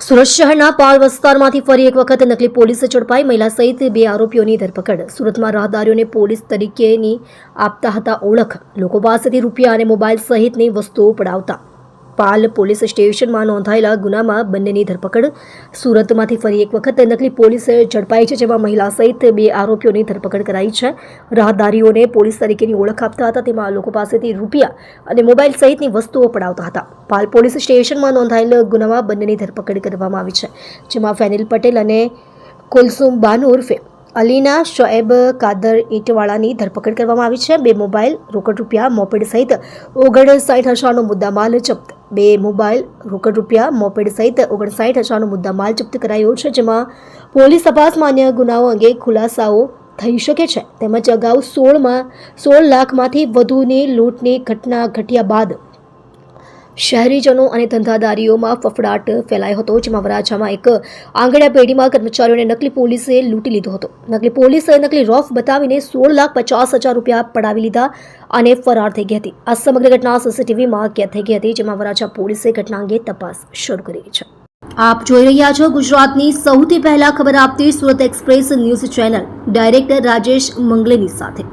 સુરત શહેરના પાલ વિસ્તારમાંથી ફરી એક વખત નકલી પોલીસ ઝડપાઈ મહિલા સહિત 2 આરોપીઓની ધરપકડ. સુરતમાં રાહદારીઓને પોલીસ તરીકેની આપતા હતા ઓળખ. લોકો પાસેથી રૂપિયા અને મોબાઈલ સહિતની વસ્તુઓ પડાવતા. પાલ પોલીસ સ્ટેશનમાં નોંધાયેલા ગુનામાં બંનેની ધરપકડ. સુરતમાંથી ફરી એક વખત નકલી પોલીસ ઝડપાઈ છે, જેમાં મહિલા સહિત 2 આરોપીઓની ધરપકડ કરાઈ છે. રાહદારીઓને પોલીસ તરીકેની ઓળખ આપતા હતા, તેમાં લોકો પાસેથી રૂપિયા અને મોબાઈલ સહિતની વસ્તુઓ પડાવતા હતા. પાલ પોલીસ સ્ટેશનમાં નોંધાયેલ ગુનામાં બંનેની ધરપકડ કરવામાં આવી છે, જેમાં ફેનિલ પટેલ અને કુલસુમ બાનુ ઉર્ફે અલીના શોએબ કાદર ઈંટવાળાની ધરપકડ કરવામાં આવી છે. 2 મોબાઈલ, રોકડ રૂપિયા, મોપેડ સહિત 59,000નો મુદ્દામાલ જપ્ત. 2 મોબાઈલ, રોકડ રૂપિયા, મોપેડ સહિત 59,000નો મુદ્દામાલ જપ્ત કરાયો છે, જેમાં પોલીસ તપાસમાં અન્ય ગુનાઓ અંગે ખુલાસાઓ થઈ શકે છે. તેમજ અગાઉ 16 લાખમાંથી વધુની લૂંટની ઘટના ઘટ્યા બાદ શહેરીજનો અને ધંધાદારીઓમાં ફફડાટ ફેલાયો હતો, જેમાં વરાછામાં એક આંગણિયા પેઢીમાં કર્મચારીઓને નકલી પોલીસે લૂંટી લીધો હતો. નકલી પોલીસે નકલી રોફ બતાવીને 16,50,000 રૂપિયા પડાવી લીધા અને ફરાર થઈ ગઈ હતી. આ સમગ્ર ઘટના સીસીટીવીમાં કેદ થઈ ગઈ હતી, જેમાં વરાછા પોલીસે ઘટના અંગે તપાસ શરૂ કરી છે. આપ જોઈ રહ્યા છો ગુજરાતની સૌથી પહેલા ખબર આપતી Surat express news channel, director Rajesh મંગલેની સાથે.